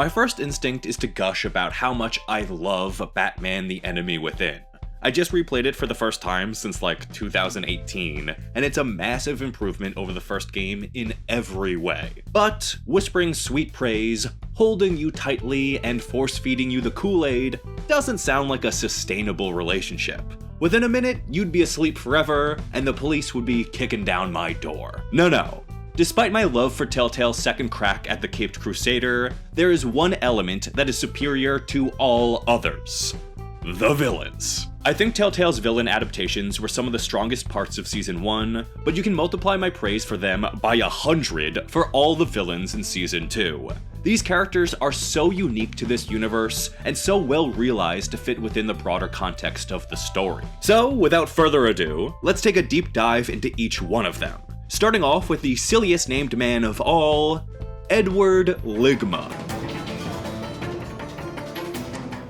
My first instinct is to gush about how much I love Batman: The Enemy Within. I just replayed it for the first time since like 2018, and it's a massive improvement over the first game in every way. But whispering sweet praise, holding you tightly, and force-feeding you the Kool-Aid doesn't sound like a sustainable relationship. Within a minute, you'd be asleep forever, and the police would be kicking down my door. No. Despite my love for Telltale's second crack at the Caped Crusader, there is one element that is superior to all others: the villains. I think Telltale's villain adaptations were some of the strongest parts of Season 1, but you can multiply my praise for them by 100 for all the villains in Season 2. These characters are so unique to this universe, and so well realized to fit within the broader context of the story. So, without further ado, let's take a deep dive into each one of them. Starting off with the silliest named man of all, Edward Ligma.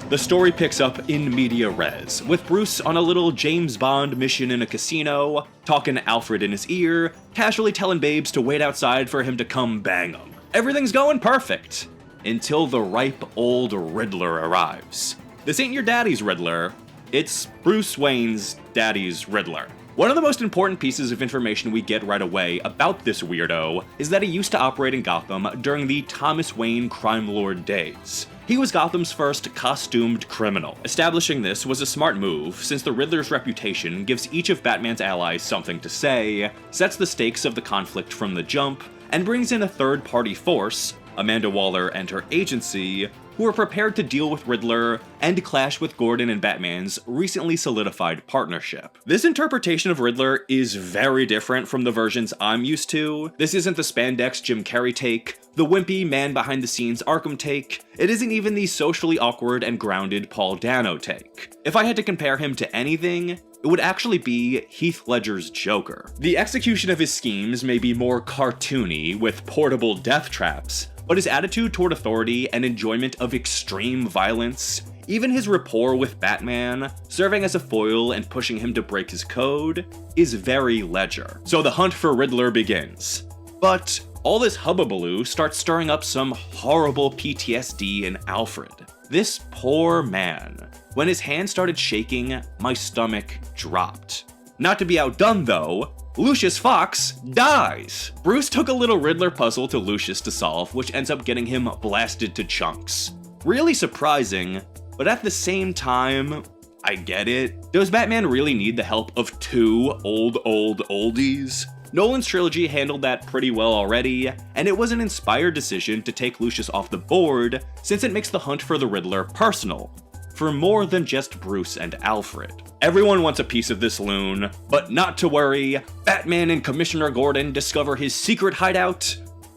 The story picks up in media res, with Bruce on a little James Bond mission in a casino, talking to Alfred in his ear, casually telling babes to wait outside for him to come bang them. Everything's going perfect, until the ripe old Riddler arrives. This ain't your daddy's Riddler, it's Bruce Wayne's daddy's Riddler. One of the most important pieces of information we get right away about this weirdo is that he used to operate in Gotham during the Thomas Wayne crime lord days. He was Gotham's first costumed criminal. Establishing this was a smart move, since the Riddler's reputation gives each of Batman's allies something to say, sets the stakes of the conflict from the jump, and brings in a third-party force, Amanda Waller and her agency, who are prepared to deal with Riddler and clash with Gordon and Batman's recently solidified partnership. This interpretation of Riddler is very different from the versions I'm used to. This isn't the spandex Jim Carrey take, the wimpy man-behind-the-scenes Arkham take. It isn't even the socially awkward and grounded Paul Dano take. If I had to compare him to anything, it would actually be Heath Ledger's Joker. The execution of his schemes may be more cartoony, with portable death traps, but his attitude toward authority and enjoyment of extreme violence, even his rapport with Batman, serving as a foil and pushing him to break his code, is very Ledger. So the hunt for Riddler begins. But all this hubbubaloo starts stirring up some horrible PTSD in Alfred. This poor man. When his hand started shaking, my stomach dropped. Not to be outdone though, Lucius Fox dies! Bruce took a little Riddler puzzle to Lucius to solve, which ends up getting him blasted to chunks. Really surprising, but at the same time, I get it. Does Batman really need the help of two oldies? Nolan's trilogy handled that pretty well already, and it was an inspired decision to take Lucius off the board, since it makes the hunt for the Riddler personal, for more than just Bruce and Alfred. Everyone wants a piece of this loon, but not to worry, Batman and Commissioner Gordon discover his secret hideout,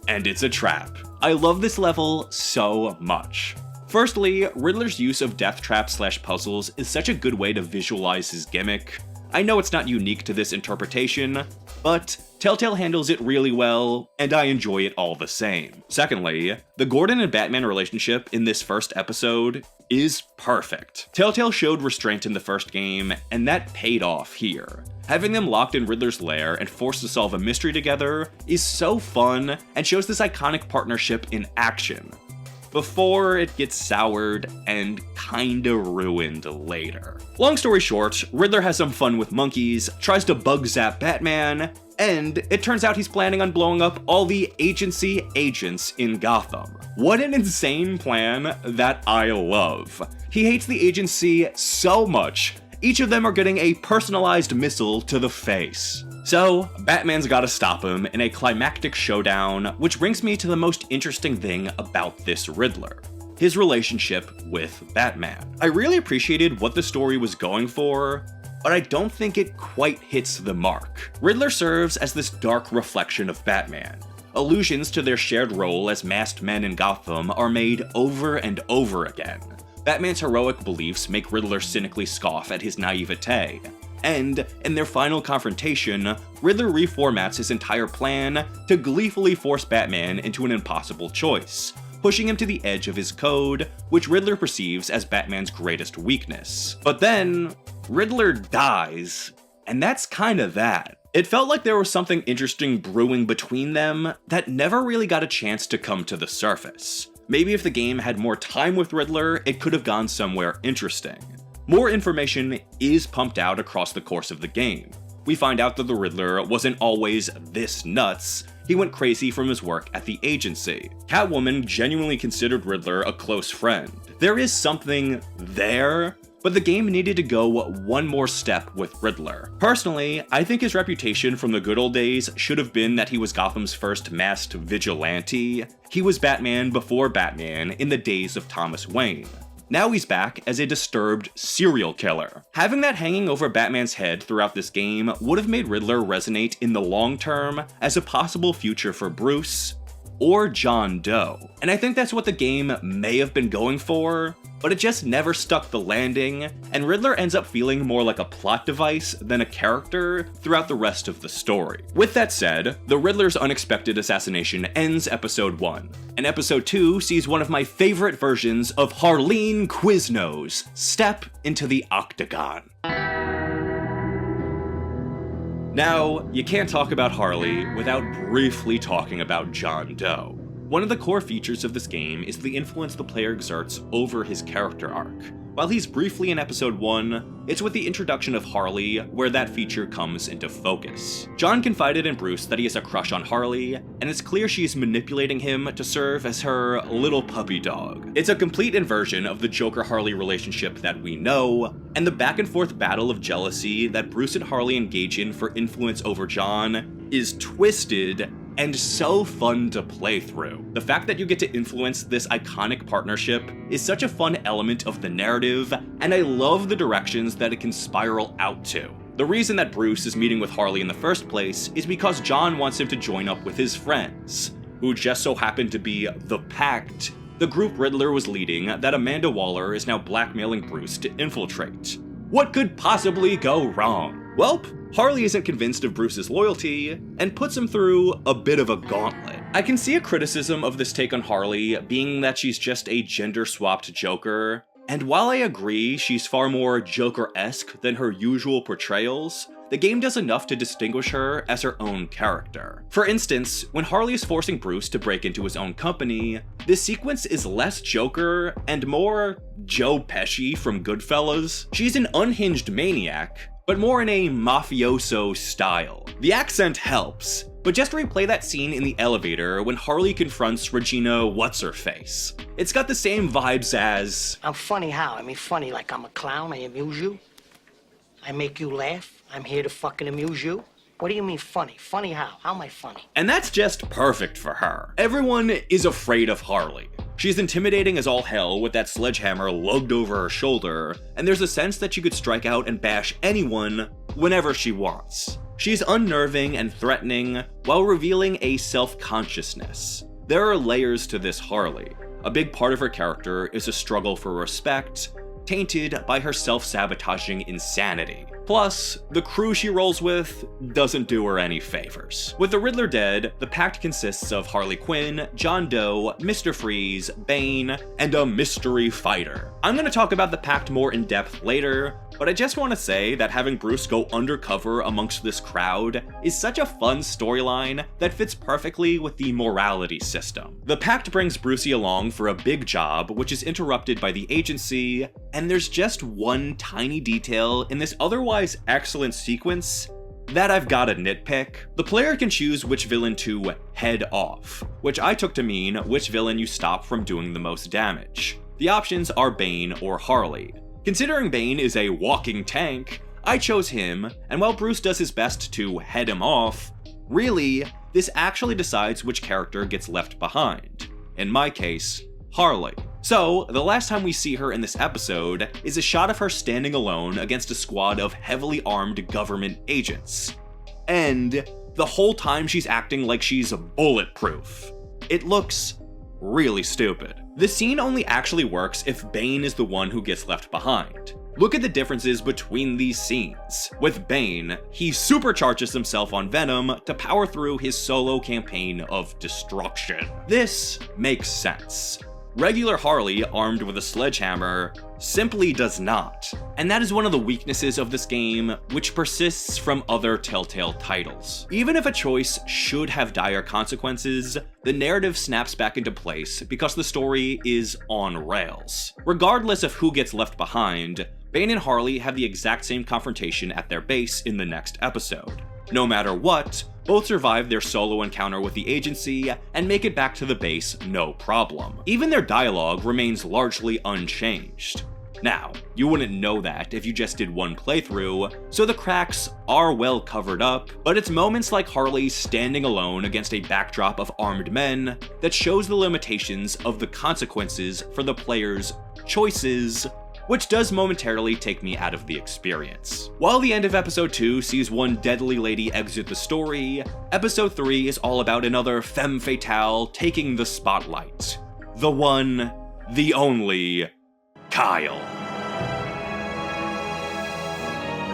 and it's a trap. I love this level so much. Firstly, Riddler's use of death traps/puzzles is such a good way to visualize his gimmick. I know it's not unique to this interpretation, but Telltale handles it really well, and I enjoy it all the same. Secondly, the Gordon and Batman relationship in this first episode is perfect. Telltale showed restraint in the first game, and that paid off here. Having them locked in Riddler's lair and forced to solve a mystery together is so fun, and shows this iconic partnership in action, before it gets soured and kinda ruined later. Long story short, Riddler has some fun with monkeys, tries to bug zap Batman, and it turns out he's planning on blowing up all the agency agents in Gotham. What an insane plan that I love. He hates the agency so much, each of them are getting a personalized missile to the face. So, Batman's gotta stop him in a climactic showdown, which brings me to the most interesting thing about this Riddler: his relationship with Batman. I really appreciated what the story was going for, but I don't think it quite hits the mark. Riddler serves as this dark reflection of Batman. Allusions to their shared role as masked men in Gotham are made over and over again. Batman's heroic beliefs make Riddler cynically scoff at his naivete. And, in their final confrontation, Riddler reformats his entire plan to gleefully force Batman into an impossible choice, pushing him to the edge of his code, which Riddler perceives as Batman's greatest weakness. But then, Riddler dies, and that's kinda that. It felt like there was something interesting brewing between them that never really got a chance to come to the surface. Maybe if the game had more time with Riddler, it could have gone somewhere interesting. More information is pumped out across the course of the game. We find out that the Riddler wasn't always this nuts. He went crazy from his work at the agency. Catwoman genuinely considered Riddler a close friend. There is something there, but the game needed to go one more step with Riddler. Personally, I think his reputation from the good old days should have been that he was Gotham's first masked vigilante. He was Batman before Batman in the days of Thomas Wayne. Now he's back as a disturbed serial killer. Having that hanging over Batman's head throughout this game would have made Riddler resonate in the long term as a possible future for Bruce or John Doe. And I think that's what the game may have been going for, but it just never stuck the landing, and Riddler ends up feeling more like a plot device than a character throughout the rest of the story. With that said, the Riddler's unexpected assassination ends episode 1, and episode 2 sees one of my favorite versions of Harleen Quiznos step into the octagon. Now, you can't talk about Harley without briefly talking about John Doe. One of the core features of this game is the influence the player exerts over his character arc. While he's briefly in episode 1, it's with the introduction of Harley where that feature comes into focus. John confided in Bruce that he has a crush on Harley, and it's clear she's manipulating him to serve as her little puppy dog. It's a complete inversion of the Joker-Harley relationship that we know, and the back and forth battle of jealousy that Bruce and Harley engage in for influence over John is twisted and so fun to play through. The fact that you get to influence this iconic partnership is such a fun element of the narrative, and I love the directions that it can spiral out to. The reason that Bruce is meeting with Harley in the first place is because John wants him to join up with his friends, who just so happen to be the Pact, the group Riddler was leading that Amanda Waller is now blackmailing Bruce to infiltrate. What could possibly go wrong? Welp, Harley isn't convinced of Bruce's loyalty, and puts him through a bit of a gauntlet. I can see a criticism of this take on Harley being that she's just a gender-swapped Joker, and while I agree she's far more Joker-esque than her usual portrayals, the game does enough to distinguish her as her own character. For instance, when Harley is forcing Bruce to break into his own company, this sequence is less Joker and more Joe Pesci from Goodfellas. She's an unhinged maniac, but more in a mafioso style. The accent helps, but just replay that scene in the elevator when Harley confronts Regina What's-Her-Face. It's got the same vibes as... I'm funny how? I mean funny like I'm a clown, I amuse you? I make you laugh? I'm here to fucking amuse you? What do you mean funny? Funny how? How am I funny? And that's just perfect for her. Everyone is afraid of Harley. She's intimidating as all hell with that sledgehammer lugged over her shoulder, and there's a sense that she could strike out and bash anyone whenever she wants. She's unnerving and threatening while revealing a self-consciousness. There are layers to this Harley. A big part of her character is a struggle for respect, tainted by her self-sabotaging insanity. Plus, the crew she rolls with doesn't do her any favors. With the Riddler dead, the Pact consists of Harley Quinn, John Doe, Mr. Freeze, Bane, and a mystery fighter. I'm gonna talk about the Pact more in depth later, but I just want to say that having Bruce go undercover amongst this crowd is such a fun storyline that fits perfectly with the morality system. The Pact brings Brucey along for a big job, which is interrupted by the agency, and there's just one tiny detail in this otherwise excellent sequence that I've gotta nitpick. The player can choose which villain to head off, which I took to mean which villain you stop from doing the most damage. The options are Bane or Harley. Considering Bane is a walking tank, I chose him, and while Bruce does his best to head him off, really, this actually decides which character gets left behind. In my case, Harley. So, the last time we see her in this episode is a shot of her standing alone against a squad of heavily armed government agents. And the whole time she's acting like she's bulletproof. It looks really stupid. The scene only actually works if Bane is the one who gets left behind. Look at the differences between these scenes. With Bane, he supercharges himself on Venom to power through his solo campaign of destruction. This makes sense. Regular Harley, armed with a sledgehammer, simply does not. And that is one of the weaknesses of this game, which persists from other Telltale titles. Even if a choice should have dire consequences, the narrative snaps back into place because the story is on rails. Regardless of who gets left behind, Bane and Harley have the exact same confrontation at their base in the next episode. No matter what, both survive their solo encounter with the agency and make it back to the base no problem. Even their dialogue remains largely unchanged. Now, you wouldn't know that if you just did one playthrough, so the cracks are well covered up, but it's moments like Harley standing alone against a backdrop of armed men that shows the limitations of the consequences for the player's choices, which does momentarily take me out of the experience. While the end of episode 2 sees one deadly lady exit the story, episode 3 is all about another femme fatale taking the spotlight. The one, the only, Kyle.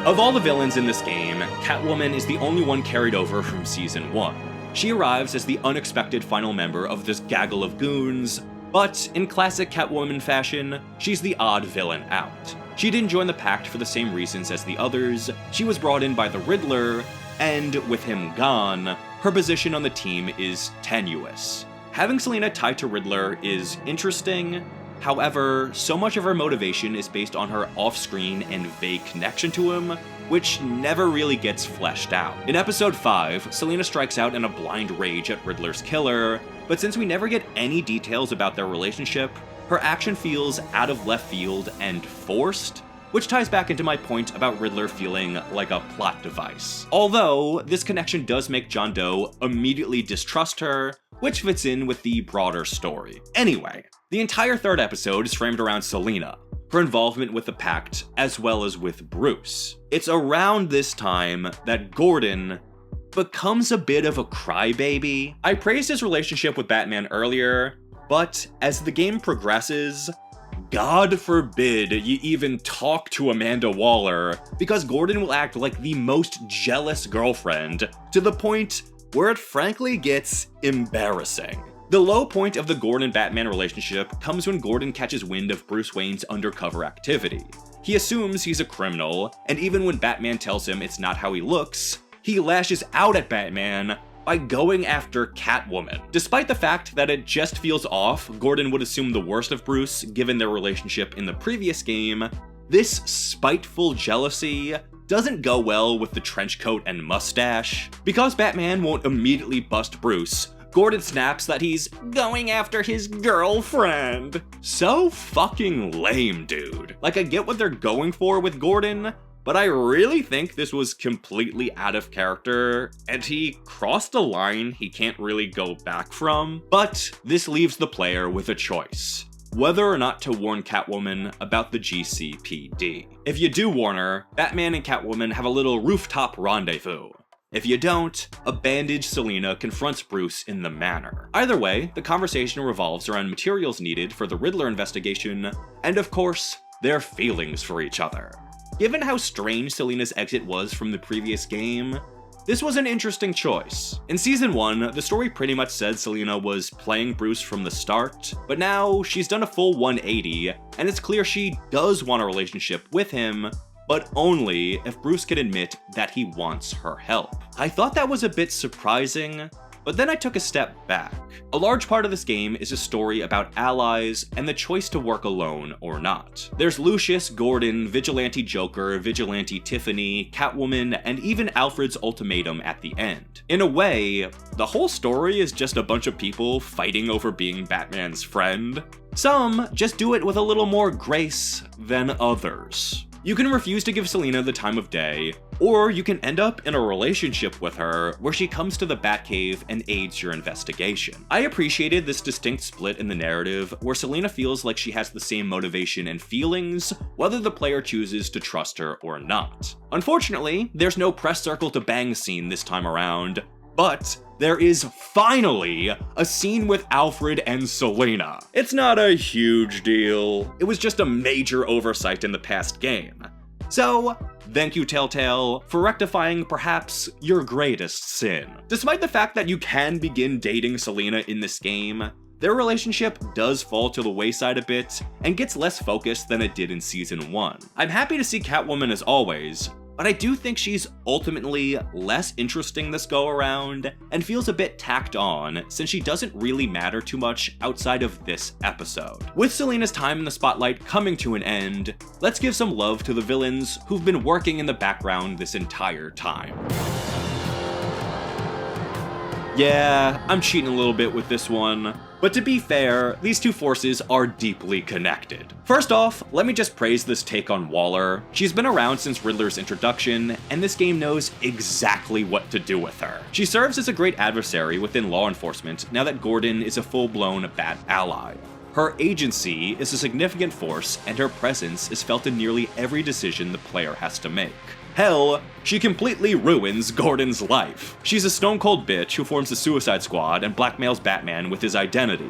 Of all the villains in this game, Catwoman is the only one carried over from season 1. She arrives as the unexpected final member of this gaggle of goons, but in classic Catwoman fashion, she's the odd villain out. She didn't join the pact for the same reasons as the others, she was brought in by the Riddler, and with him gone, her position on the team is tenuous. Having Selina tied to Riddler is interesting, however, so much of her motivation is based on her off-screen and vague connection to him, which never really gets fleshed out. In episode 5, Selina strikes out in a blind rage at Riddler's killer, but since we never get any details about their relationship, her action feels out of left field and forced, which ties back into my point about Riddler feeling like a plot device. Although, this connection does make John Doe immediately distrust her, which fits in with the broader story. Anyway, the entire third episode is framed around Selina, her involvement with the Pact, as well as with Bruce. It's around this time that Gordon becomes a bit of a crybaby. I praised his relationship with Batman earlier, but as the game progresses, God forbid you even talk to Amanda Waller, because Gordon will act like the most jealous girlfriend, to the point where it frankly gets embarrassing. The low point of the Gordon-Batman relationship comes when Gordon catches wind of Bruce Wayne's undercover activity. He assumes he's a criminal, and even when Batman tells him it's not how he looks, he lashes out at Batman by going after Catwoman. Despite the fact that it just feels off, Gordon would assume the worst of Bruce given their relationship in the previous game, this spiteful jealousy doesn't go well with the trench coat and mustache. Because Batman won't immediately bust Bruce, Gordon snaps that he's going after his girlfriend. So fucking lame, dude. Like, I get what they're going for with Gordon, but I really think this was completely out of character, and he crossed a line he can't really go back from. But this leaves the player with a choice: whether or not to warn Catwoman about the GCPD. If you do warn her, Batman and Catwoman have a little rooftop rendezvous. If you don't, a bandaged Selina confronts Bruce in the manor. Either way, the conversation revolves around materials needed for the Riddler investigation, and of course, their feelings for each other. Given how strange Selina's exit was from the previous game, this was an interesting choice. In Season 1, the story pretty much said Selina was playing Bruce from the start, but now she's done a full 180, and it's clear she does want a relationship with him, but only if Bruce can admit that he wants her help. I thought that was a bit surprising, but then I took a step back. A large part of this game is a story about allies and the choice to work alone or not. There's Lucius, Gordon, Vigilante Joker, Vigilante Tiffany, Catwoman, and even Alfred's ultimatum at the end. In a way, the whole story is just a bunch of people fighting over being Batman's friend. Some just do it with a little more grace than others. You can refuse to give Selina the time of day, or you can end up in a relationship with her where she comes to the Batcave and aids your investigation. I appreciated this distinct split in the narrative where Selina feels like she has the same motivation and feelings, whether the player chooses to trust her or not. Unfortunately, there's no press circle to bang scene this time around, but there is finally a scene with Alfred and Selina. It's not a huge deal. It was just a major oversight in the past game. So, thank you Telltale for rectifying perhaps your greatest sin. Despite the fact that you can begin dating Selina in this game, their relationship does fall to the wayside a bit and gets less focused than it did in season 1. I'm happy to see Catwoman as always, but I do think she's ultimately less interesting this go around and feels a bit tacked on since she doesn't really matter too much outside of this episode. With Selina's time in the spotlight coming to an end, let's give some love to the villains who've been working in the background this entire time. Yeah, I'm cheating a little bit with this one, but to be fair, these two forces are deeply connected. First off, let me just praise this take on Waller. She's been around since Riddler's introduction, and this game knows exactly what to do with her. She serves as a great adversary within law enforcement now that Gordon is a full-blown bad ally. Her agency is a significant force, and her presence is felt in nearly every decision the player has to make. Hell, she completely ruins Gordon's life. She's a stone-cold bitch who forms the Suicide Squad and blackmails Batman with his identity.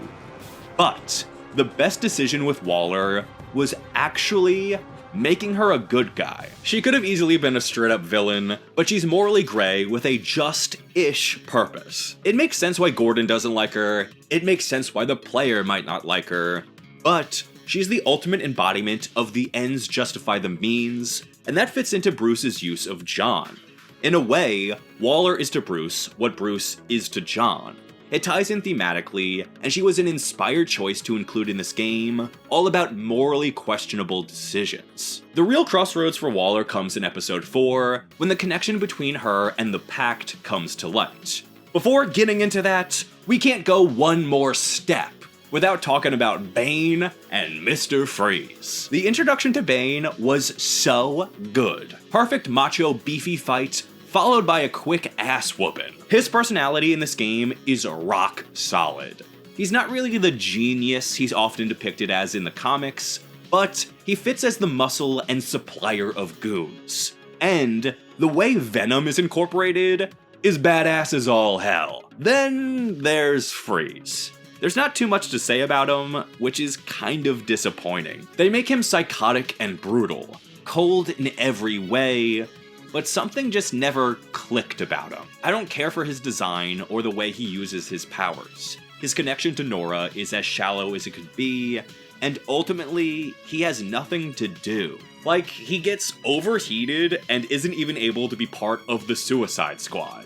But the best decision with Waller was actually making her a good guy. She could have easily been a straight-up villain, but she's morally gray with a just-ish purpose. It makes sense why Gordon doesn't like her, it makes sense why the player might not like her, but she's the ultimate embodiment of the ends justify the means, and that fits into Bruce's use of John. In a way, Waller is to Bruce what Bruce is to John. It ties in thematically, and she was an inspired choice to include in this game, all about morally questionable decisions. The real crossroads for Waller comes in episode 4, when the connection between her and the Pact comes to light. Before getting into that, we can't go one more step without talking about Bane and Mr. Freeze. The introduction to Bane was so good. Perfect macho beefy fight, followed by a quick ass whooping. His personality in this game is rock solid. He's not really the genius he's often depicted as in the comics, but he fits as the muscle and supplier of goons. And the way Venom is incorporated is badass as all hell. Then there's Freeze. There's not too much to say about him, which is kind of disappointing. They make him psychotic and brutal, cold in every way, but something just never clicked about him. I don't care for his design or the way he uses his powers. His connection to Nora is as shallow as it could be, and ultimately, he has nothing to do. Like, he gets overheated and isn't even able to be part of the Suicide Squad.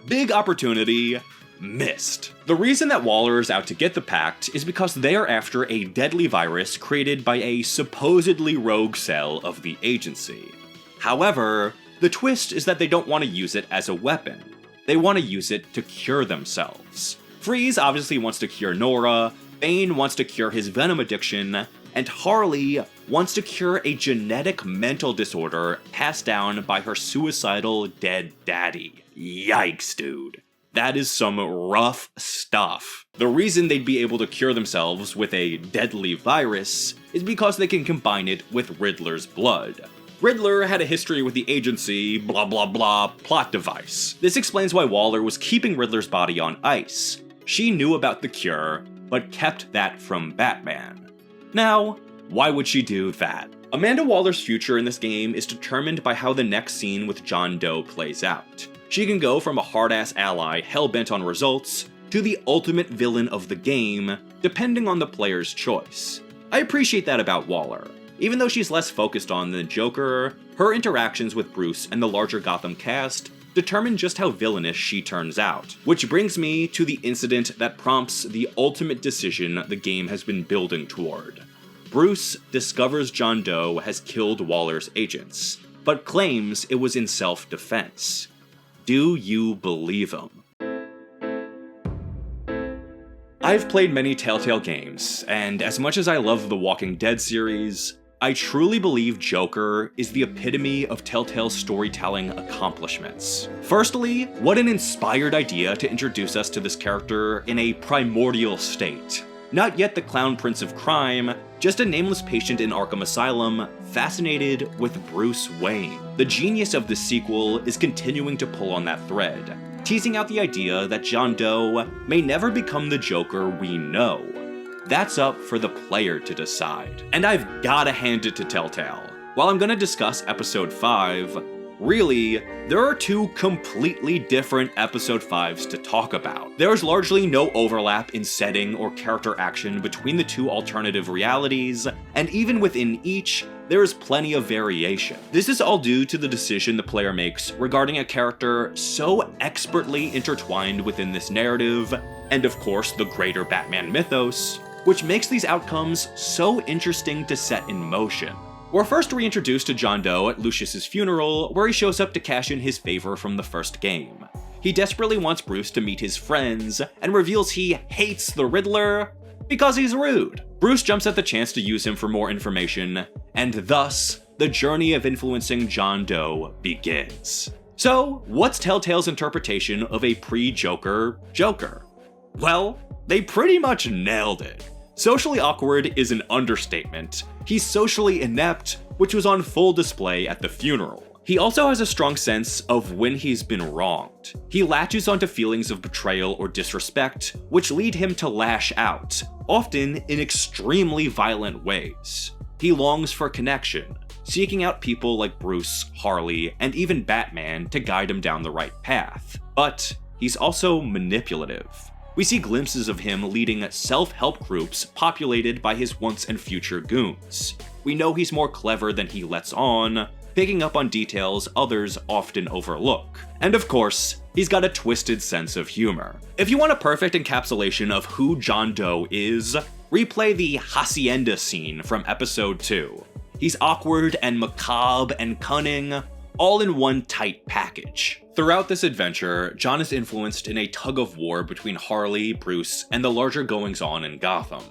Big opportunity, missed. The reason that Waller is out to get the Pact is because they are after a deadly virus created by a supposedly rogue cell of the agency. However, the twist is that they don't want to use it as a weapon. They want to use it to cure themselves. Freeze obviously wants to cure Nora, Bane wants to cure his Venom addiction, and Harley wants to cure a genetic mental disorder passed down by her suicidal dead daddy. Yikes, dude. That is some rough stuff. The reason they'd be able to cure themselves with a deadly virus is because they can combine it with Riddler's blood. Riddler had a history with the agency, blah blah blah, plot device. This explains why Waller was keeping Riddler's body on ice. She knew about the cure, but kept that from Batman. Now, why would she do that? Amanda Waller's future in this game is determined by how the next scene with John Doe plays out. She can go from a hard-ass ally hell-bent on results to the ultimate villain of the game, depending on the player's choice. I appreciate that about Waller. Even though she's less focused on the Joker, her interactions with Bruce and the larger Gotham cast determine just how villainous she turns out. Which brings me to the incident that prompts the ultimate decision the game has been building toward. Bruce discovers John Doe has killed Waller's agents, but claims it was in self-defense. Do you believe him? I've played many Telltale games, and as much as I love the Walking Dead series, I truly believe Joker is the epitome of Telltale's storytelling accomplishments. Firstly, what an inspired idea to introduce us to this character in a primordial state. Not yet the clown prince of crime, just a nameless patient in Arkham Asylum, fascinated with Bruce Wayne. The genius of this sequel is continuing to pull on that thread, teasing out the idea that John Doe may never become the Joker we know. That's up for the player to decide. And I've gotta hand it to Telltale. While I'm gonna discuss episode 5, Really, there are two completely different episode 5s to talk about. There's largely no overlap in setting or character action between the two alternative realities, and even within each, there is plenty of variation. This is all due to the decision the player makes regarding a character so expertly intertwined within this narrative, and of course the greater Batman mythos, which makes these outcomes so interesting to set in motion. We're first reintroduced to John Doe at Lucius's funeral, where he shows up to cash in his favor from the first game. He desperately wants Bruce to meet his friends, and reveals he hates the Riddler because he's rude. Bruce jumps at the chance to use him for more information, and thus, the journey of influencing John Doe begins. So, what's Telltale's interpretation of a pre-Joker Joker? Well, they pretty much nailed it. Socially awkward is an understatement. He's socially inept, which was on full display at the funeral. He also has a strong sense of when he's been wronged. He latches onto feelings of betrayal or disrespect, which lead him to lash out, often in extremely violent ways. He longs for connection, seeking out people like Bruce, Harley, and even Batman to guide him down the right path. But he's also manipulative. We see glimpses of him leading self-help groups populated by his once and future goons. We know he's more clever than he lets on, picking up on details others often overlook. And of course, he's got a twisted sense of humor. If you want a perfect encapsulation of who John Doe is, replay the Hacienda scene from episode 2. He's awkward and macabre and cunning, all in one tight package. Throughout this adventure, John is influenced in a tug-of-war between Harley, Bruce, and the larger goings-on in Gotham.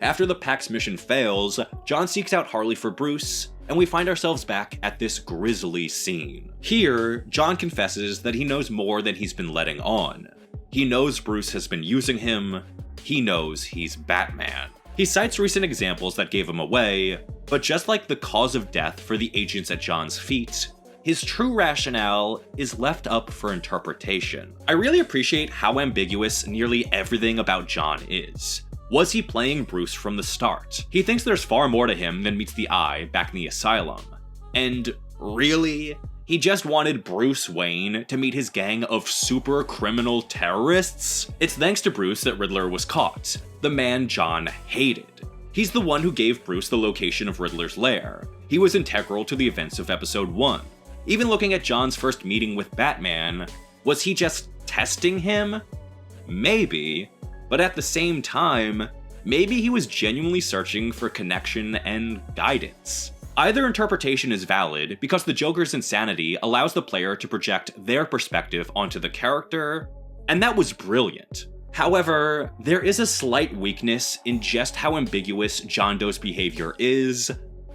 After the Pact's mission fails, John seeks out Harley for Bruce, and we find ourselves back at this grisly scene. Here, John confesses that he knows more than he's been letting on. He knows Bruce has been using him. He knows he's Batman. He cites recent examples that gave him away, but just like the cause of death for the agents at John's feet, his true rationale is left up for interpretation. I really appreciate how ambiguous nearly everything about John is. Was he playing Bruce from the start? He thinks there's far more to him than meets the eye back in the asylum. And really? He just wanted Bruce Wayne to meet his gang of super criminal terrorists? It's thanks to Bruce that Riddler was caught, the man John hated. He's the one who gave Bruce the location of Riddler's lair. He was integral to the events of episode 1. Even looking at John's first meeting with Batman, was he just testing him? Maybe, but at the same time, maybe he was genuinely searching for connection and guidance. Either interpretation is valid because the Joker's insanity allows the player to project their perspective onto the character, and that was brilliant. However, there is a slight weakness in just how ambiguous John Doe's behavior is,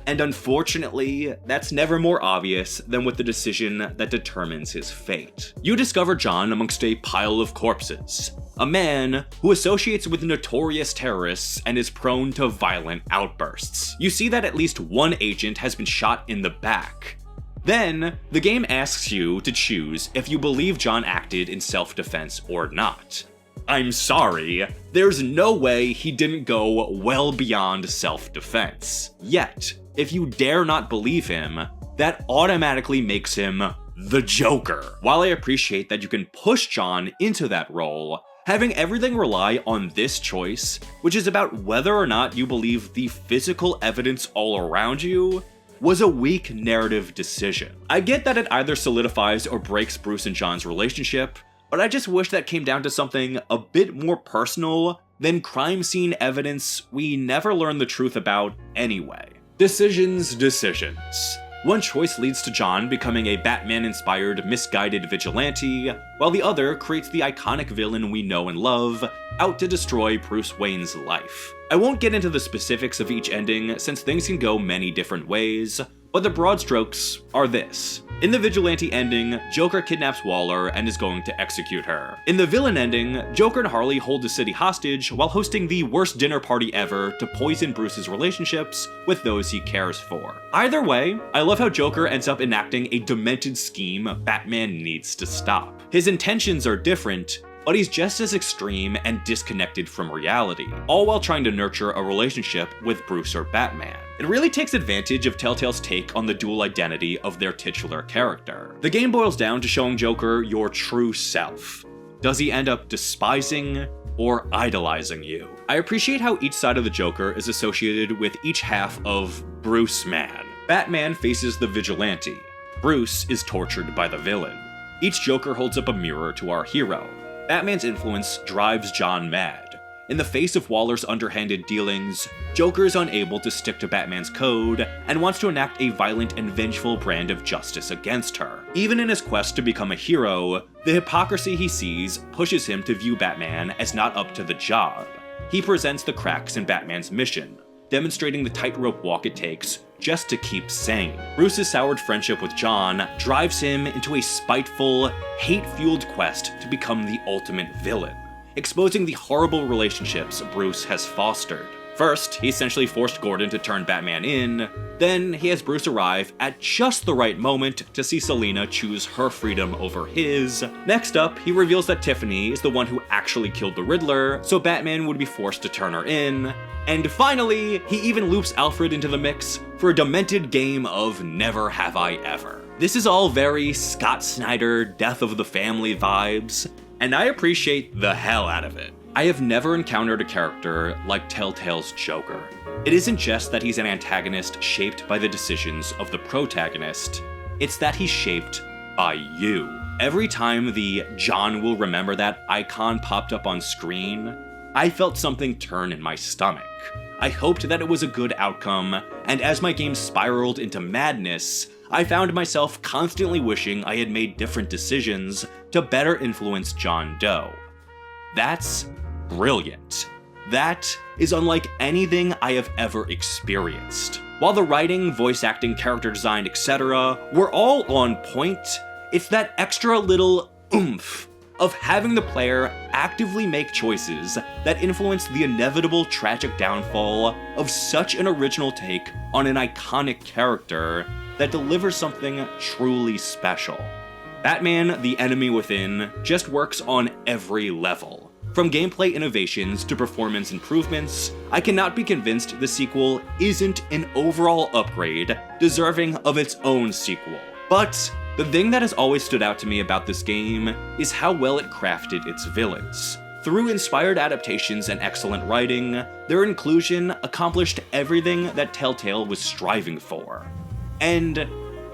and unfortunately, that's never more obvious than with the decision that determines his fate. You discover John amongst a pile of corpses, a man who associates with notorious terrorists and is prone to violent outbursts. You see that at least one agent has been shot in the back. Then, the game asks you to choose if you believe John acted in self-defense or not. I'm sorry, there's no way he didn't go well beyond self-defense. Yet, if you dare not believe him, that automatically makes him the Joker. While I appreciate that you can push John into that role, having everything rely on this choice, which is about whether or not you believe the physical evidence all around you, was a weak narrative decision. I get that it either solidifies or breaks Bruce and John's relationship, but I just wish that came down to something a bit more personal than crime scene evidence we never learn the truth about anyway. Decisions. One choice leads to John becoming a Batman-inspired, misguided vigilante, while the other creates the iconic villain we know and love, out to destroy Bruce Wayne's life. I won't get into the specifics of each ending since things can go many different ways, but the broad strokes are this. In the vigilante ending, Joker kidnaps Waller and is going to execute her. In the villain ending, Joker and Harley hold the city hostage while hosting the worst dinner party ever to poison Bruce's relationships with those he cares for. Either way, I love how Joker ends up enacting a demented scheme Batman needs to stop. His intentions are different, but he's just as extreme and disconnected from reality, all while trying to nurture a relationship with Bruce or Batman. It really takes advantage of Telltale's take on the dual identity of their titular character. The game boils down to showing Joker your true self. Does he end up despising or idolizing you? I appreciate how each side of the Joker is associated with each half of Bruce Man. Batman faces the vigilante. Bruce is tortured by the villain. Each Joker holds up a mirror to our hero. Batman's influence drives John mad. In the face of Waller's underhanded dealings, Joker is unable to stick to Batman's code and wants to enact a violent and vengeful brand of justice against her. Even in his quest to become a hero, the hypocrisy he sees pushes him to view Batman as not up to the job. He presents the cracks in Batman's mission, demonstrating the tightrope walk it takes just to keep sane. Bruce's soured friendship with John drives him into a spiteful, hate-fueled quest to become the ultimate villain, exposing the horrible relationships Bruce has fostered. First, he essentially forced Gordon to turn Batman in, then he has Bruce arrive at just the right moment to see Selina choose her freedom over his. Next up, he reveals that Tiffany is the one who actually killed the Riddler, so Batman would be forced to turn her in. And finally, he even loops Alfred into the mix for a demented game of Never Have I Ever. This is all very Scott Snyder, Death of the Family vibes, and I appreciate the hell out of it. I have never encountered a character like Telltale's Joker. It isn't just that he's an antagonist shaped by the decisions of the protagonist, it's that he's shaped by you. Every time the "John will remember that" icon popped up on screen, I felt something turn in my stomach. I hoped that it was a good outcome, and as my game spiraled into madness, I found myself constantly wishing I had made different decisions to better influence John Doe. That's brilliant. That is unlike anything I have ever experienced. While the writing, voice acting, character design, etc. were all on point, it's that extra little oomph of having the player actively make choices that influence the inevitable tragic downfall of such an original take on an iconic character that delivers something truly special. Batman: The Enemy Within just works on every level. From gameplay innovations to performance improvements, I cannot be convinced the sequel isn't an overall upgrade deserving of its own sequel. But the thing that has always stood out to me about this game is how well it crafted its villains. Through inspired adaptations and excellent writing, their inclusion accomplished everything that Telltale was striving for. And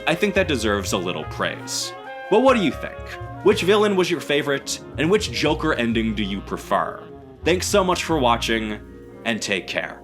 I think that deserves a little praise. But what do you think? Which villain was your favorite, and which Joker ending do you prefer? Thanks so much for watching, and take care.